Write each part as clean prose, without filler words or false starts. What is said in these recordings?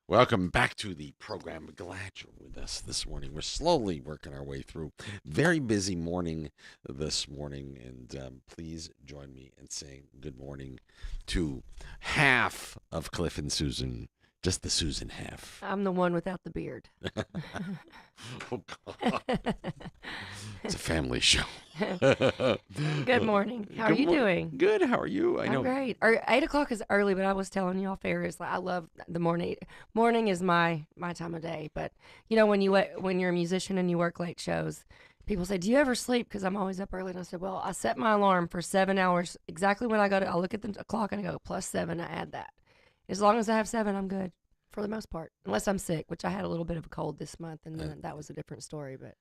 Welcome back to the program. Glad you're with us this morning. We're slowly working our way through. Very busy morning this morning, and please join me in saying good morning to half of Cliff and Susan, just the Susan half. I'm the one without the beard. Oh God, it's a family show. Good morning. How are Good you mor- doing? Good. How are you? I I'm know. great. 8 o'clock is early, but I was telling you off air is like I love the morning. Morning is my time of day. But when you're a musician and you work late shows, people say, "Do you ever sleep?" Because I'm always up early, and I said, "Well, I set my alarm for 7 hours exactly when I go to. I look at the clock and I go +7. I add that. As long as I have 7, I'm good for the most part, unless I'm sick, which I had a little bit of a cold this month, and then that was a different story. But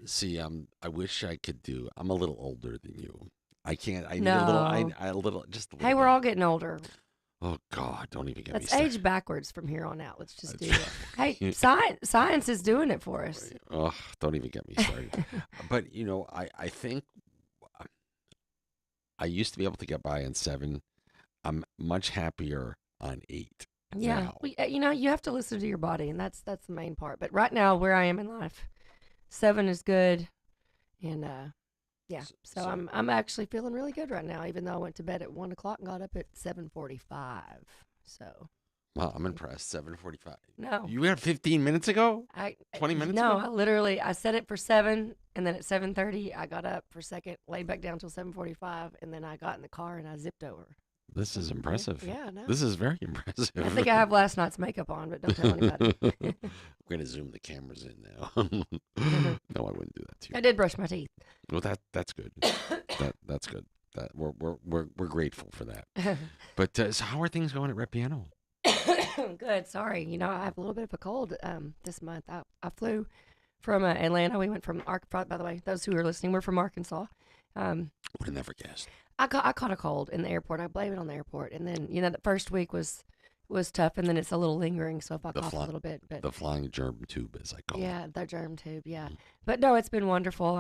See, I wish I could do. I'm a little older than you. I can't. I need a little. no. I a little. Just a Hey, little we're bit. all getting older. Oh God! Don't even get me Let's started. age backwards from here on out. Let's just do That's- it. Hey, science is doing it for us. Oh, don't even get me started. But I think I used to be able to get by on 7. I'm much happier on 8 Yeah, now. you have to listen to your body, and that's the main part. But right now, where I am in life, 7 is good, and yeah. So So, I'm actually feeling really good right now, even though I went to bed at 1 o'clock and got up at 7:45. So well, I'm impressed. 7:45. no, You got 15 minutes ago? I 20 minutes no, ago? I set it for 7, and then at 7:30 I got up for a second, laid back down till 7:45, and then I got in the car and I zipped over. This is impressive. Yeah, no. This is very impressive. I think I have last night's makeup on, but don't tell anybody. We're gonna zoom the cameras in now. No, I wouldn't do that to I you. did brush my teeth. Well, that's good. That's good. That we're grateful for that. But so how are things going at Rep Piano? Good. Sorry. I have a little bit of a cold this month. I flew from Atlanta. We went from Arkansas. By the way, those who are listening, we're from Arkansas. Would have never guessed. I caught a cold in the airport. I blame it on the airport. And then the first week was tough, and then it's a little lingering. So if I The cough a fly, little bit, but the flying germ tube, as I call it. yeah, the germ tube. Yeah, Mhm. but no, it's been wonderful.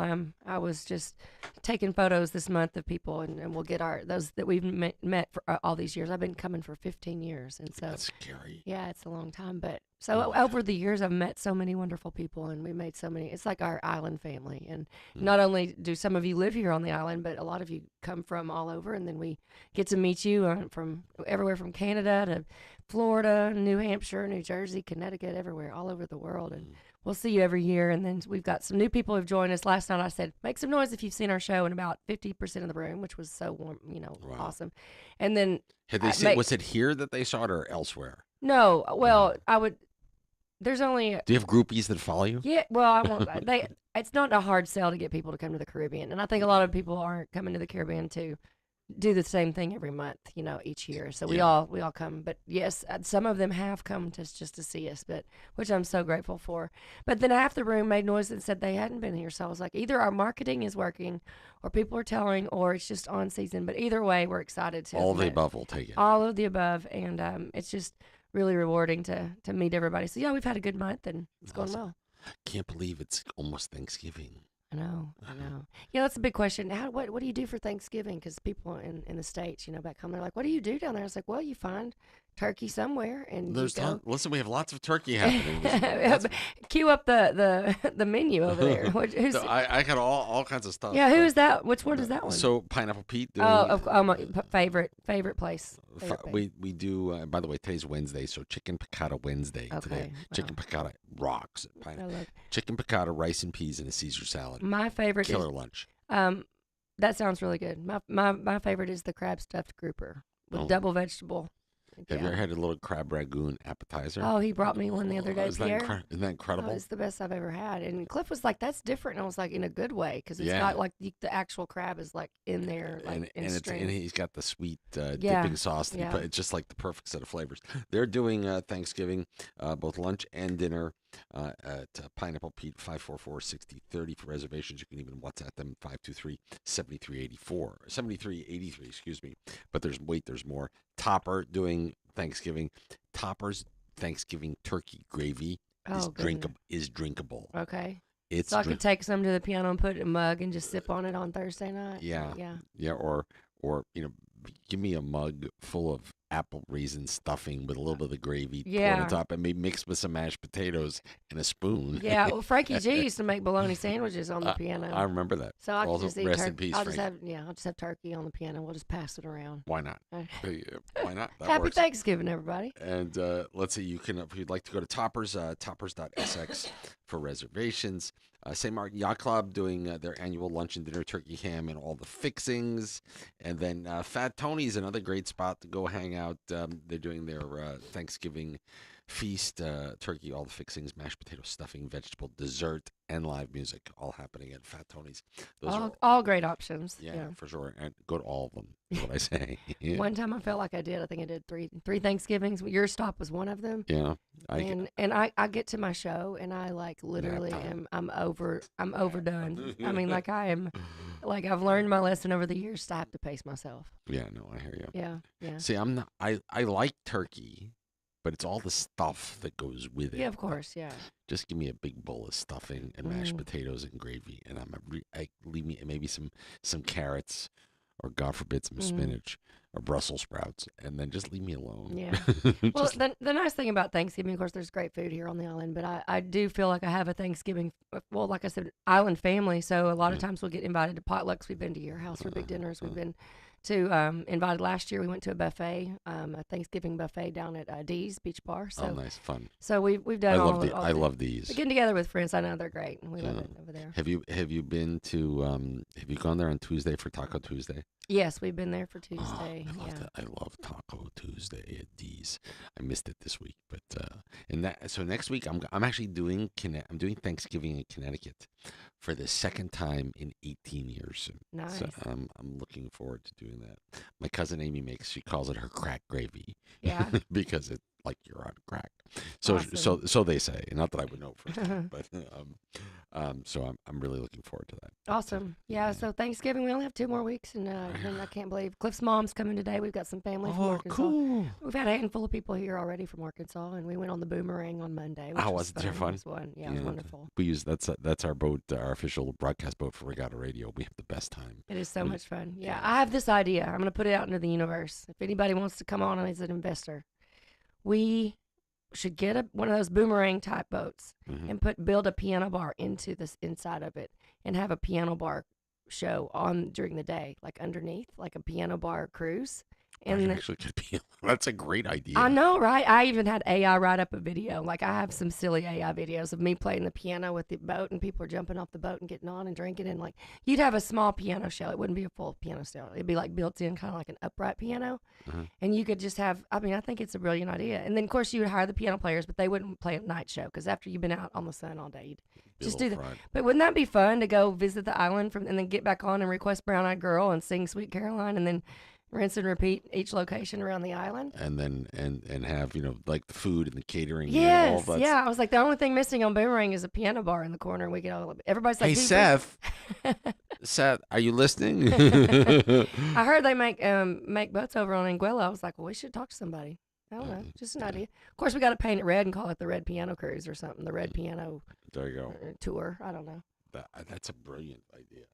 I was just taking photos this month of people, and we'll get those that we've met for all these years. I've been coming for 15 years, and so That's scary. yeah, it's a long time. But so Oh, over the years, I've met so many wonderful people, and we made so many. It's like our island family, and Mm. not only do some of you live here on the island, but a lot of you come from all over, and then we get to meet you from everywhere from Canada to Florida, New Hampshire, New Jersey, Connecticut, everywhere, all over the world, and Mm. we'll see you every year. And then we've got some new people who've joined us. Last night I said, make some noise if you've seen our show, and about 50% of the room, which was so warm, Wow. awesome. And then Had they I seen? Was it here that they saw it, or elsewhere? no, well, I would. There's only Do you have groupies that follow you? yeah. Well, I won't. It's not a hard sell to get people to come to the Caribbean, and I think a lot of people aren't coming to the Caribbean to do the same thing every month, each year. So we Yeah. all come. But yes, some of them have come just to see us, but which I'm so grateful for. But then half the room made noise and said they hadn't been here. So I was like, either our marketing is working, or people are telling, or it's just on season. But either way, we're excited to All of the admit- above will take it. all of the above, and it's just really rewarding to meet everybody. So yeah, we've had a good month, and it's going Awesome. well. Can't believe it's almost Thanksgiving. I know. Yeah, that's a big question. What do you do for Thanksgiving? Because people in the States, back home, they're like, what do you do down there? I was like, well, you find turkey somewhere, and There's you go. listen, we have lots of turkey happening. Lots of- Cue up the menu over there. Who's, So I got all kinds of stuff. yeah, who but- is that? Which one is that one? So Pineapple Pete. Doing, My favorite place. Favorite place. we do. By the way, today's Wednesday, so Chicken Piccata Wednesday today. Okay, Chicken Piccata rocks. I love Chicken Piccata, rice and peas, and a Caesar salad. my favorite. Killer lunch. That sounds really good. My favorite is the crab stuffed grouper with Oh. double vegetable. Have you ever had a little crab ragoon appetizer? Oh, he brought me one the other day, Isn't Pierre. isn't that Oh, incredible? it's the best I've ever had. And Cliff was like, "That's different." And I was like, "In a good way, because it's Yeah. not like the actual crab is like in there, like in and string." he's got the sweet Yeah, dipping sauce. That yeah. It's just like the perfect set of flavors. They're doing Thanksgiving, both lunch and dinner at Pineapple Pete, 544-6030 for reservations. You can even WhatsApp them, 523-7384. 7383, excuse me. But there's more. Topper doing Thanksgiving. Topper's Thanksgiving turkey gravy Oh, goodness. is drinkable. Okay. It's So I could take some to the piano and put it in a mug and just sip on it on Thursday night. Yeah. Yeah. Yeah, or give me a mug full of apple raisin stuffing with a little bit of the gravy poured on Yeah. top, and maybe mixed with some mashed potatoes and a spoon. Yeah. Well, Frankie G used to make bologna sandwiches on the I piano. remember that. So I could Also, just eat rest in turkey. peace, I'll just Frankie. have, yeah, I'll just have turkey on the piano. We'll just pass it around. Why not? Why not? That Happy works. Thanksgiving, everybody. And let's see, you can, if you'd like to go to Toppers, toppers.sx for reservations. St. Martin Yacht Club doing their annual lunch and dinner, turkey ham and all the fixings. And then Fat Tony's another great spot to go hang out. They're doing their Thanksgiving feast, turkey, all the fixings, mashed potato stuffing, vegetable dessert, and live music, all happening at Fat Tony's. Those are All great options. yeah, Yeah. for sure. And go to all of them, is what I say. One time I felt like I did. I think I did three Thanksgivings. Your stop was one of them. Yeah. I, And I get to my show and I like literally time. I'm overdone. I mean, like I am, like I've learned my lesson over the years to have to pace myself. yeah, no, I hear you. Yeah. Yeah. See, I'm not. I like turkey, but it's all the stuff that goes with it. Yeah, of course. Yeah. Just give me a big bowl of stuffing and mashed Mm. potatoes and gravy, and leave me maybe some carrots, or God forbid some Mm. spinach or Brussels sprouts, and then just leave me alone. Yeah. Well, Just- the nice thing about Thanksgiving, of course, there's great food here on the island, but I do feel like I have a Thanksgiving, well, like I said, island family. So a lot of Yeah. times we'll get invited to potlucks. We've been to your house for big dinners. We've uh. been to invited last year. We went to a buffet, a Thanksgiving buffet down at Dee's Beach Bar. oh, So nice, fun. so we've done all of I love these. getting together with friends. I know they're great, and we love Yeah. it over there. Have you been to have you gone there on Tuesday for Taco Tuesday? Yes, we've been there for Oh, Tuesday. Yeah. I love Taco Tuesday at D's. I missed it this week, but and that so next week I'm actually doing I'm doing Thanksgiving in Connecticut for the second time in 18 years. Nice. So I'm looking forward to doing that. My cousin Amy she calls it her crack gravy. Yeah. because it's like you're on crack. So Awesome. so they say. Not that I would know for sure, but so I'm really looking forward to that. Awesome. Yeah, so Thanksgiving, we only have 2 more weeks, and then I can't believe Cliff's mom's coming today. We've got some family from Oh, Arkansas. cool. We've had a handful of people here already from Arkansas, and we went on the Boomerang on Monday. Which Oh, was was it fun. fun? It was Yeah, it was wonderful. We use that's our boat, our official broadcast boat for Regatta Radio. We have the best time. It is so We- much fun. Yeah, yeah. I have this idea. I'm going to put it out into the universe. If anybody wants to come on as an investor, we should get one of those boomerang type boats Mhm. and build a piano bar into this inside of it and have a piano bar show on during the day, like underneath, like a piano bar cruise. That And actually could be. That's a great idea. I know, right? I even had AI write up a video. Like I have some silly AI videos of me playing the piano with the boat, and people are jumping off the boat and getting on and drinking. And like you'd have a small piano show. It wouldn't be a full piano show. It'd be like built in, kind of like an upright piano. Uh-huh. And you could just have. I mean, I think it's a brilliant idea. And then of course you would hire the piano players, but they wouldn't play a night show because after you've been out on the sun all day, you'd Be a just little do that. fried. But wouldn't that be fun to go visit the island and then get back on and request Brown Eyed Girl and sing Sweet Caroline and then rinse and repeat each location around the island? And then and have like the food and the catering. Yes, and all that. yeah. I was like, the only thing missing on Boomerang is a piano bar in the corner. And we get all everybody's like, Hey "Dude, Seth, Seth, are you listening? I heard they make boats over on Anguilla. I was like, well, we should talk to somebody. I don't know, just an idea. Of course, we got to paint it red and call it the Red Piano Cruise or something. The Red Piano There you go. Tour. I don't know. That's a brilliant idea.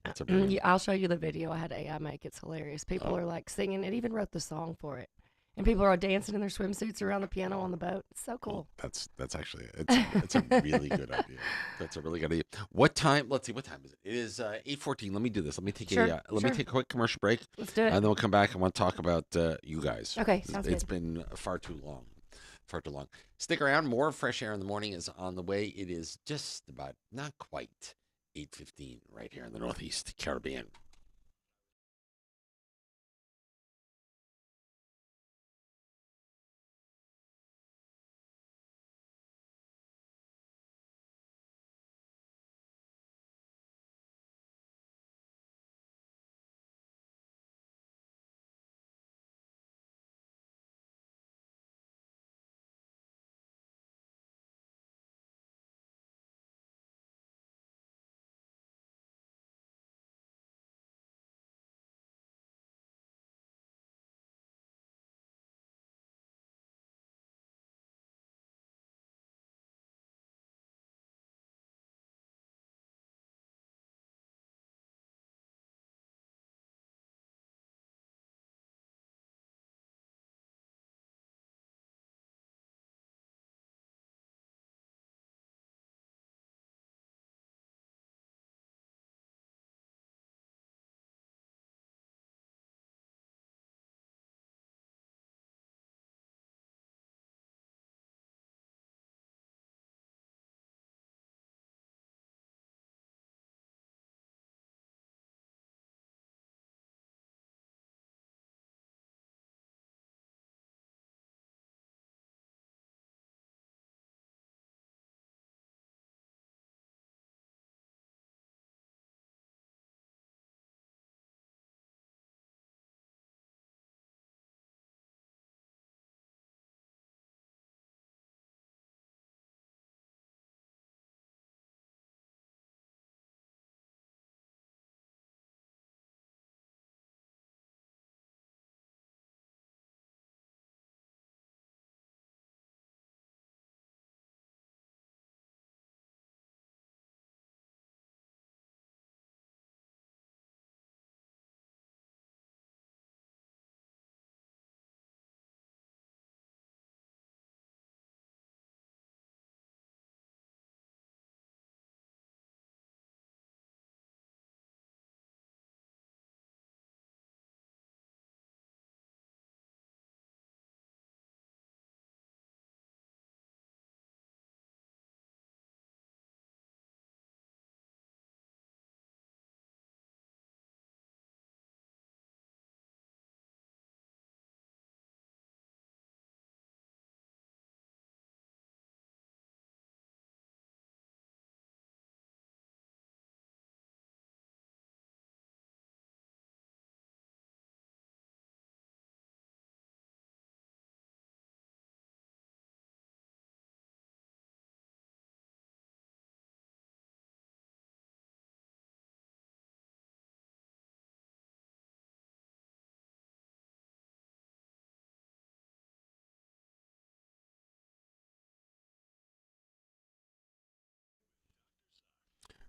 That's a brilliant. Yeah, I'll show you the video. I had AI make. It's hilarious. People Oh. are like singing. It even wrote the song for it. And people are dancing in their swimsuits around the piano on the boat. It's so cool. That's actually it's a really good idea. That's a really good idea. What time? Let's see. What time is it? It is 8:14. Let me do this. Let me take Sure, let me take a quick commercial break, Let's do it. and then we'll come back. I want to talk about you guys. Okay, sounds It's good. been far too long. Far too long. Stick around. More Fresh Air in the Morning is on the way. It is just about, not quite, 8:15 right here in the Northeast Caribbean.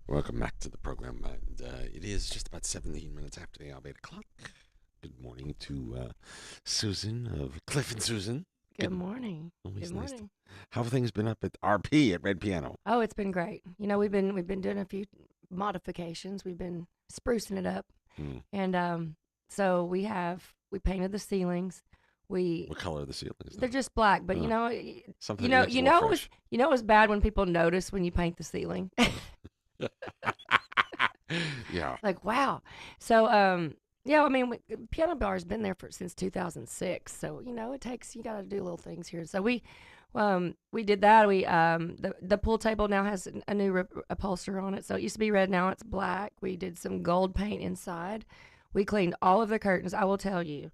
Welcome back to the program. And, it is just about 17 minutes after the hour of 8 o'clock. Good morning to Susan of Cliff and Susan. Good morning. Always Good nice. morning. How have things been up at RP at Red Piano? Oh, it's been great. We've been doing a few modifications. We've been sprucing it up, Hmm. and so we painted the ceilings. We What color are the ceilings? They're just black, but Oh, you know, something that makes it look fresh. it was bad when people notice when you paint the ceiling. Yeah. Like, wow. So, yeah, I mean, Piano Bar's been there since 2006. So, it takes, you got to do little things here. So we did that. The pool table now has a new upholstery on it. So it used to be red. Now it's black. We did some gold paint inside. We cleaned all of the curtains. I will tell you,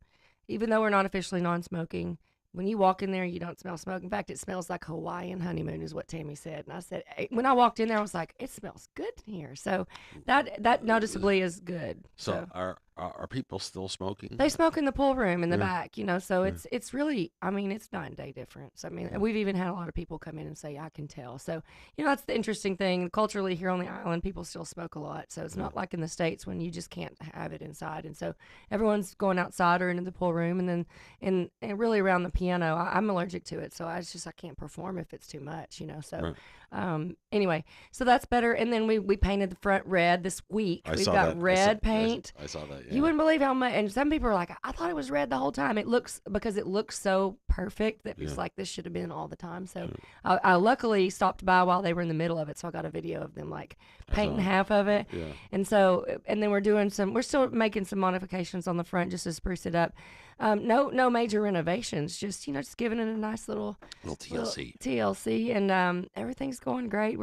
even though we're not officially non-smoking, when you walk in there, you don't smell smoke. In fact, it smells like Hawaiian honeymoon, is what Tammy said. And I said, when I walked in there, I was like, it smells good in here. So that noticeably is good. So are people still smoking? They smoke in the pool room in the Yeah. back, so Yeah. it's really, I mean, it's night and day difference. I mean, we've even had a lot of people come in and say, I can tell. So, that's the interesting thing. Culturally, here on the island, people still smoke a lot. So it's not like in the States when you just can't have it inside. And so everyone's going outside or into the pool room. And then, and really around the piano, I'm allergic to it. So I can't perform if it's too much, So, Right. anyway, so that's better. And then we painted the front red this week. I We've saw got that. red paint. I saw that. Yeah. You wouldn't believe how much, and some people are like, I thought it was red the whole time. It looks, because it looks so perfect that it's Yeah. like this should have been all the time. So Yeah. I luckily stopped by while they were in the middle of it. So I got a video of them like I saw painting it. half of it. Yeah. And then we're still making some modifications on the front just to spruce it up. No major renovations, just giving it a nice little Little TLC. TLC, and everything's going great.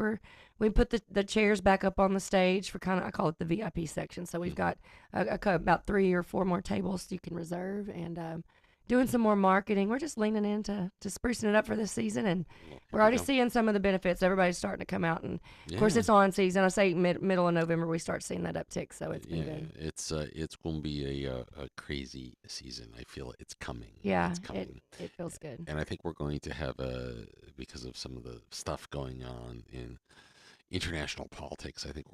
We put the chairs back up on the stage for I call it the VIP section. So we've got about 3 or 4 more tables you can reserve, and doing some more marketing. We're just leaning into sprucing it up for this season, and Well, we're already seeing some of the benefits. Everybody's starting to come out, and of course Yeah. it's on season. I say middle of November we start seeing that uptick, so it's been Yeah, good. it's going to be a crazy season. I feel it's coming. Yeah, It's coming. it feels good. And I think we're going to have because of some of the stuff going on in international politics. I think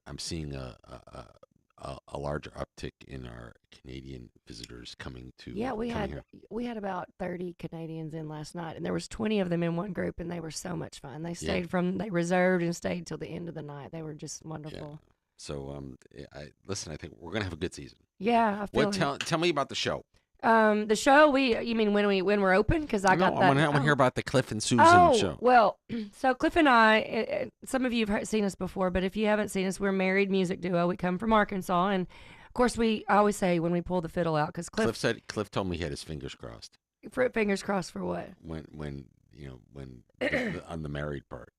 I'm seeing a larger uptick in our Canadian visitors coming to. Yeah, coming here. we had about 30 Canadians in last night, and there was 20 of them in one group, and they were so much fun. They reserved and stayed till the end of the night. They were just wonderful. So I think we're gonna have a good season. Yeah, I feel Tell me about the show. the show. You mean when we're open? Because I got that. I want to hear about the Cliff and Susan Oh, show. well, so Cliff and I, some of you have seen us before, but if you haven't seen us, we're a married music duo. We come from Arkansas, and of course, I always say when we pull the fiddle out, because Cliff told me he had his fingers crossed fingers crossed for what? when on the married part.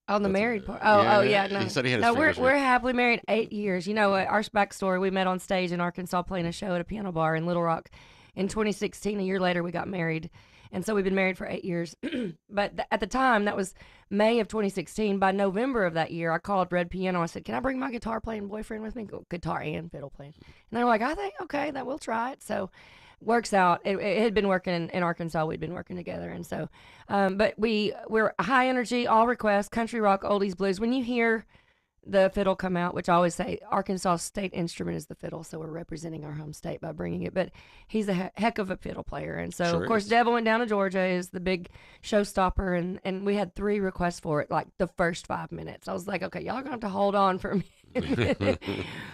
On the That's married part. Oh, yeah, no. He said he had his No, fingers we're happily married 8 years. Our backstory, we met on stage in Arkansas playing a show at a piano bar in Little Rock in 2016. A year later, we got married. And so we've been married for 8 years. But at the time, that was May of 2016. By November of that year, I called Red Piano. I said, can I bring my guitar playing boyfriend with me? Guitar and fiddle playing. And they were like, I think, okay, that we'll try it. So works out. It had been working in Arkansas. We'd been working together. And so, but we're high energy, all requests, country rock, oldies, blues. When you hear the fiddle come out, which I always say Arkansas state instrument is the fiddle, so we're representing our home state by bringing it. But he's a heck of a fiddle player, and so Sure of course is. Devil Went Down to Georgia is the big showstopper, and we had 3 requests for it like the first 5 minutes. I was like, okay, y'all are gonna have to hold on for me.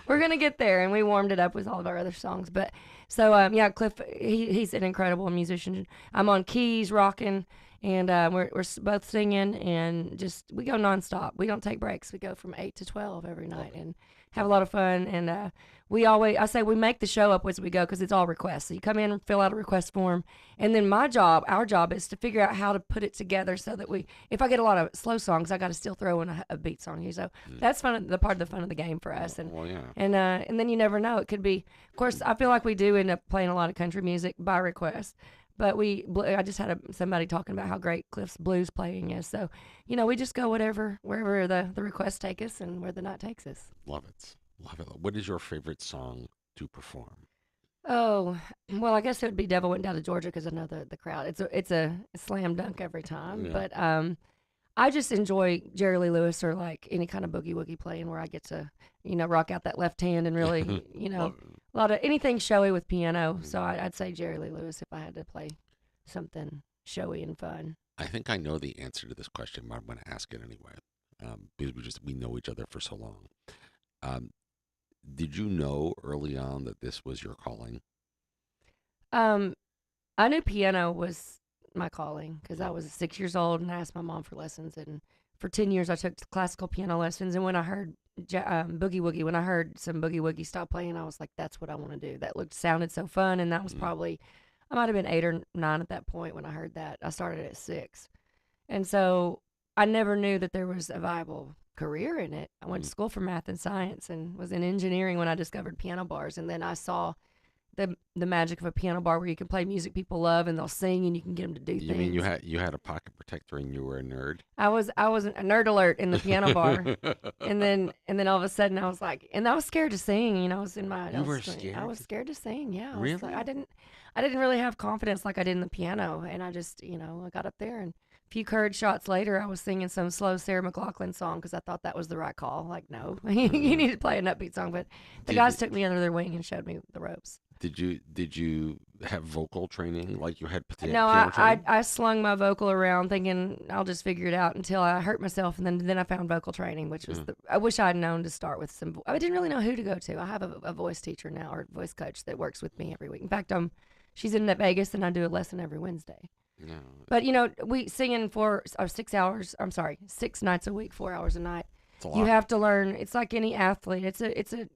We're gonna get there, and we warmed it up with all of our other songs. But so yeah, Cliff, he's an incredible musician. I'm on keys, rocking. And we're both singing, and we go nonstop. We don't take breaks. We go from 8 to 12 every night and have a lot of fun. And I say we make the show up as we go because it's all requests. So you come in and fill out a request form, and then our job is to figure out how to put it together so that if I get a lot of slow songs, I got to still throw in a beat song. So that's fun. The part of the fun of the game for us. And Well, yeah. and then you never know. It could be. Of course, I feel like we do end up playing a lot of country music by request. But I just had somebody talking about how great Cliff's blues playing is. So, we just go wherever the requests take us and where the night takes us. Love it. Love it. What is your favorite song to perform? Oh, well, I guess it would be Devil Went Down to Georgia because I know the crowd. It's a slam dunk every time. Yeah. But I just enjoy Jerry Lee Lewis or like any kind of boogie woogie playing where I get to, rock out that left hand and really, Love a lot of anything showy with piano. it. So I'd say Jerry Lee Lewis if I had to play something showy and fun. I think I know the answer to this question, but I'm going to ask it anyway, because we know each other for so long. Um, did you know early on that this was your calling? Um, I knew piano was my calling because I Mm, was 6 years old and I asked my mom for lessons. And for 10 years, I took classical piano lessons. And when I heard Boogie Woogie, when I heard some Boogie Woogie stop playing, I was like, that's what I want to do. Sounded so fun. And that was mm, probably, I might have been 8 or 9 at that point when I heard that. I started at 6. And so I never knew that there was a viable career in it. I went to mm. school for math and science and was in engineering when I discovered piano bars. And then I saw the magic of a piano bar where you can play music people love and they'll sing and you can get them to do You mean things. you had a pocket protector and you were a nerd? I was a nerd alert in the piano bar, and then all of a sudden I was like, and I was scared to sing. I was in my You were I scared? was scared to sing. Yeah, I was like Really? I didn't really have confidence like I did in the piano, and I just I got up there and. A few courage shots later, I was singing some slow Sarah McLachlan song because I thought that was the right call. Like, no, you Uh, need to play an upbeat song. But the did guys took me under their wing and showed me the ropes. did you have vocal training like you had No, piano training? I slung my vocal around thinking I'll just figure it out until I hurt myself, and then I found vocal training, which was Uh, I wish I'd known to start with some. I didn't really know who to go to. I have a voice teacher now or voice coach that works with me every week. In fact, she's in Vegas, and I do a lesson every Wednesday. no, But we singing for 6 hours. I'm sorry, 6 nights a week, 4 hours a night. it's a You lot. have to learn. It's like any athlete.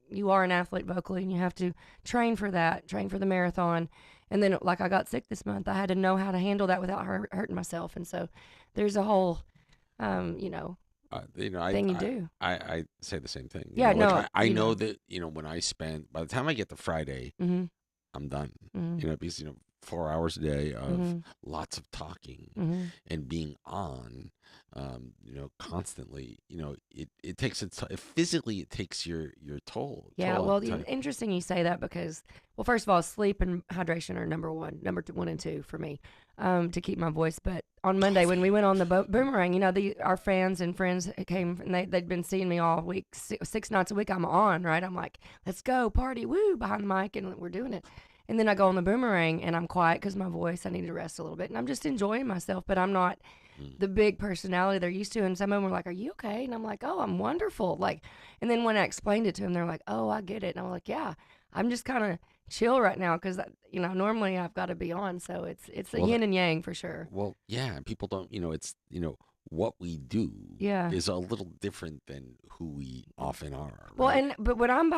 You are an athlete vocally, and you have to train for that. Train for the marathon, and then like I got sick this month, I had to know how to handle that without hurting myself. And so there's a whole, you know, You know, thing you do. I say the same thing. Yeah, no, I know that when I spend by the time I get to Friday, Mm-hmm. I'm done. Mm-hmm. Because 4 hours a day of Mm-hmm. lots of talking Mm-hmm. and being on, constantly. It takes physically it takes your Yeah, toll. well, interesting you say that because, well, first of all, sleep and hydration are one and two for me, to keep my voice. But on Monday when we Coffee. went on the boomerang, our fans and friends came and they'd been seeing me all week, 6 nights a week. I'm on, right? I'm like, let's go party, woo, behind the mic, and we're doing it. And then I go on the boomerang and I'm quiet because my voice, I need to rest a little bit, and I'm just enjoying myself. But I'm not Mm. the big personality they're used to. And some of them were like, "Are you okay?" And I'm like, "Oh, I'm wonderful." Like, and then when I explained it to them, they're like, "Oh, I get it." And I'm like, "Yeah, I'm just kind of chill right now because normally I've got to be on." So it's a Well, yin and yang for sure. well, yeah. And people don't. It's what we do Yeah. is a little different than who we often are, Well, right? but when I am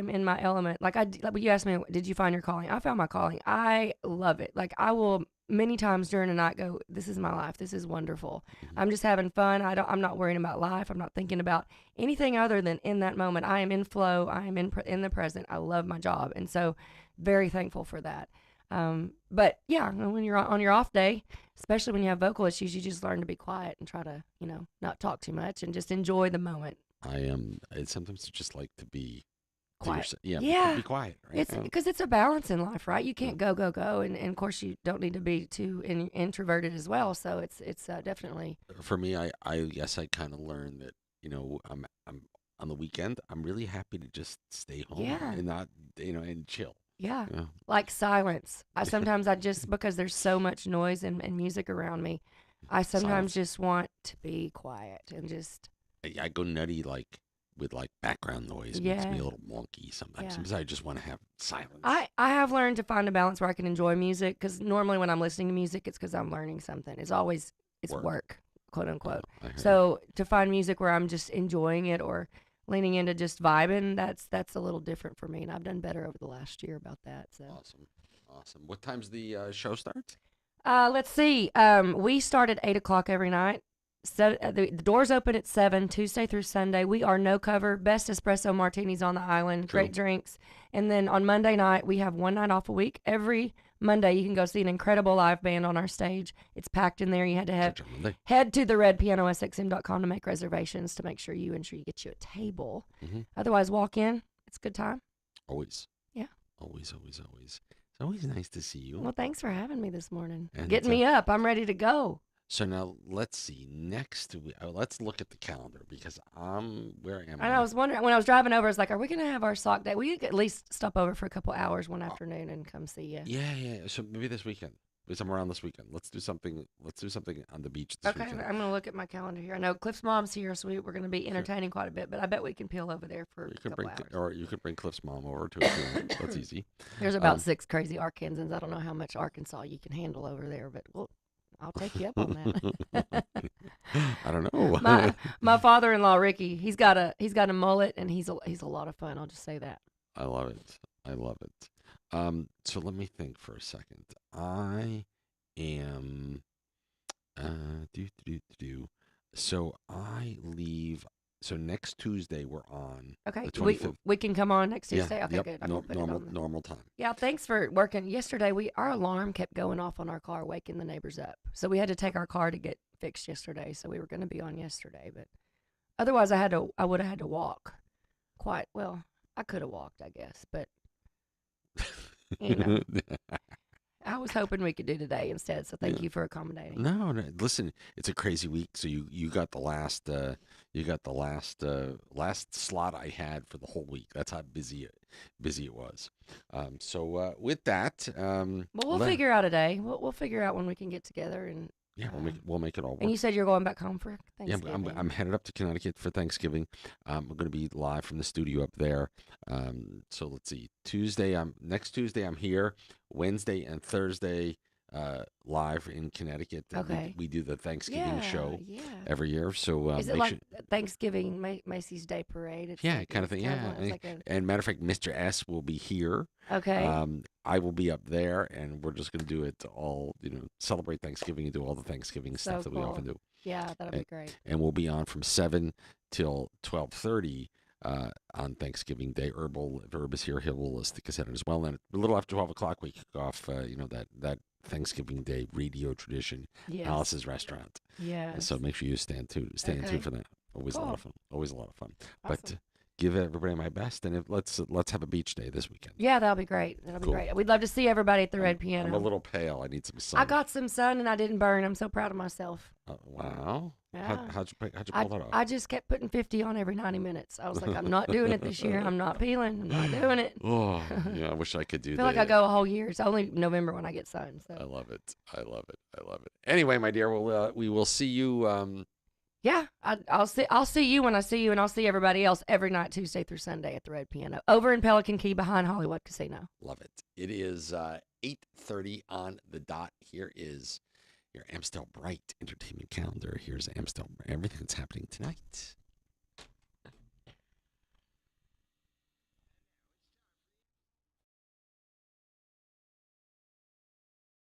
in my element. Like you asked me, did you find your calling? I found my calling. I love it. Like I will many times during the night go, this is my life. This is wonderful. Mhm. I'm just having fun. I'm not worrying about life. I'm not thinking about anything other than in that moment. I am in flow. I am in the present. I love my job, and so very thankful for that. But yeah, when you're on your off day, especially when you have vocal issues, you just learn to be quiet and try to, not talk too much and just enjoy the moment. I am. It's sometimes just like to be to Quiet. yourself. Yeah, Yeah. be quiet, right? It's because it's a balance in life, right? You can't go, go, go. And of course, you don't need to be too introverted as well. So it's definitely. For me, I guess I kind of learned that I'm on the weekend. I'm really happy to just stay home Yeah. and not and chill. Yeah. Yeah. Like silence. Sometimes I just, because there's so much noise and music around me, I sometimes Silence. just want to be quiet and just, I go nutty like with like background noise. Makes me yeah. a little wonky sometimes. Yeah. Sometimes I just want to have silence. I have learned to find a balance where I can enjoy music because normally when I'm listening to music, it's because I'm learning something. It's Work. work, quote Yeah, unquote. I hear you. So to find music where I'm just enjoying it or leaning into just vibing, that's a little different for me, and I've done better over the last year about that. So Awesome. Awesome. What time's the show starts? let's see. We start at 8 o'clock every night. So, the doors open at 7, Tuesday through Sunday. We are no cover, best espresso martinis on the island, True. great drinks. And then on Monday night, we have one night off a week. Every Monday, you can go see an incredible live band on our stage. It's packed in there. You had to Church on Monday. head to the redpianosxm.com to make reservations to make sure you get you a table. Hmm. Otherwise, walk in. It's a good time. Always. Yeah. Always, always, always. It's always nice to see you. Well, thanks for having me this morning. And Getting me up. I'm ready to go. So now let's see. Let's look at the calendar because where am And I I? was wondering when I was driving over, I was like, "Are we gonna have our sock day? We could at least stop over for a couple hours one Uh, afternoon and come see you." yeah, yeah. So maybe this weekend. Maybe somewhere around this weekend. Let's do something. Let's do something on the beach this Okay, weekend. I'm gonna look at my calendar here. I know Cliff's mom's here, so we're gonna be Okay. entertaining quite a bit. But I bet we can peel over there for Or you a could couple bring, hours. or you could bring Cliff's mom over to if you want. That's easy. There's about Um, 6 crazy Arkansans. I don't know how much Arkansas you can handle over there, but I'll take you up on that. I don't know. my father-in-law Ricky, he's got a mullet and he's a lot of fun. I'll just say that. I love it. I love it. So let me think for a second. I am do. So I leave. So next Tuesday we're on Okay, the we 25th. we can come on next Yeah. Tuesday. Okay, Yep. good. I'm No, gonna put it normal on. normal time. Yeah, thanks for working. Yesterday, our alarm kept going off on our car, waking the neighbors up. So we had to take our car to get fixed yesterday. So we were going to be on yesterday, but otherwise, I would have had to walk. Quite well, I could have walked, I guess, but you know, I was hoping we could do today instead. So Yeah. thank you for accommodating. No, no. Listen, it's a crazy week. So you got the last last slot I had for the whole week. That's how busy it was. So with that, Well, we'll figure out a day. We'll figure out when we can get together yeah, we'll make it all and work. you said you're going back home for Yeah, I'm Thanksgiving. headed up to Connecticut for Thanksgiving. I'm going to be live from the studio up there. So let's see. Next Tuesday I'm here. Wednesday and Thursday live in Connecticut. Okay. We do the Thanksgiving Yeah, show yeah. every year. So Is it make like sure. Thanksgiving Macy's Day Parade? It's Yeah, like kind of it's thing. kind of Yeah, it's like a and matter of fact, Mr. S will be here. okay. I will be up there, and we're just going to do it all. Celebrate Thanksgiving and do all the Thanksgiving stuff So that we often cool. do. Yeah, that'll And, be great. and we'll be on from 7 till 12:30 on Thanksgiving Day. Herb is here. He will stick his head in as well. And a little after 12 o'clock, we kick off. That Thanksgiving Day radio tradition, Yes. Alice's Restaurant. And so Yes. make sure you stand tuned Okay. for that. Always a lot Cool. of fun. Always a lot of fun. But Awesome. give everybody my best, and let's have a beach day this weekend. Yeah, that'll be great. That'll be Cool. great. We'd love to see everybody at the I'm Red I'm a Piano. little pale. I need some I sun. got some sun and I didn't burn. I'm so proud of myself. Wow. Yeah. How'd you I pull that off? I just kept putting 50 on every 90 minutes. I was like, I'm not doing it this year. I'm not peeling. I'm not doing it. Oh, yeah. I wish I could I do feel like I the. go a whole year. It's only November when I get sun. I So love it. I love it. I love it. Anyway, my dear, we will see you. yeah, I'll see you when I see you, and I'll see everybody else every night, Tuesday through Sunday at the Red Piano over in Pelican Key behind Hollywood Casino. Love it. It is 8:30 on the dot. Here is your Amstel Bright entertainment calendar. Here's Amstel. Everything that's happening tonight.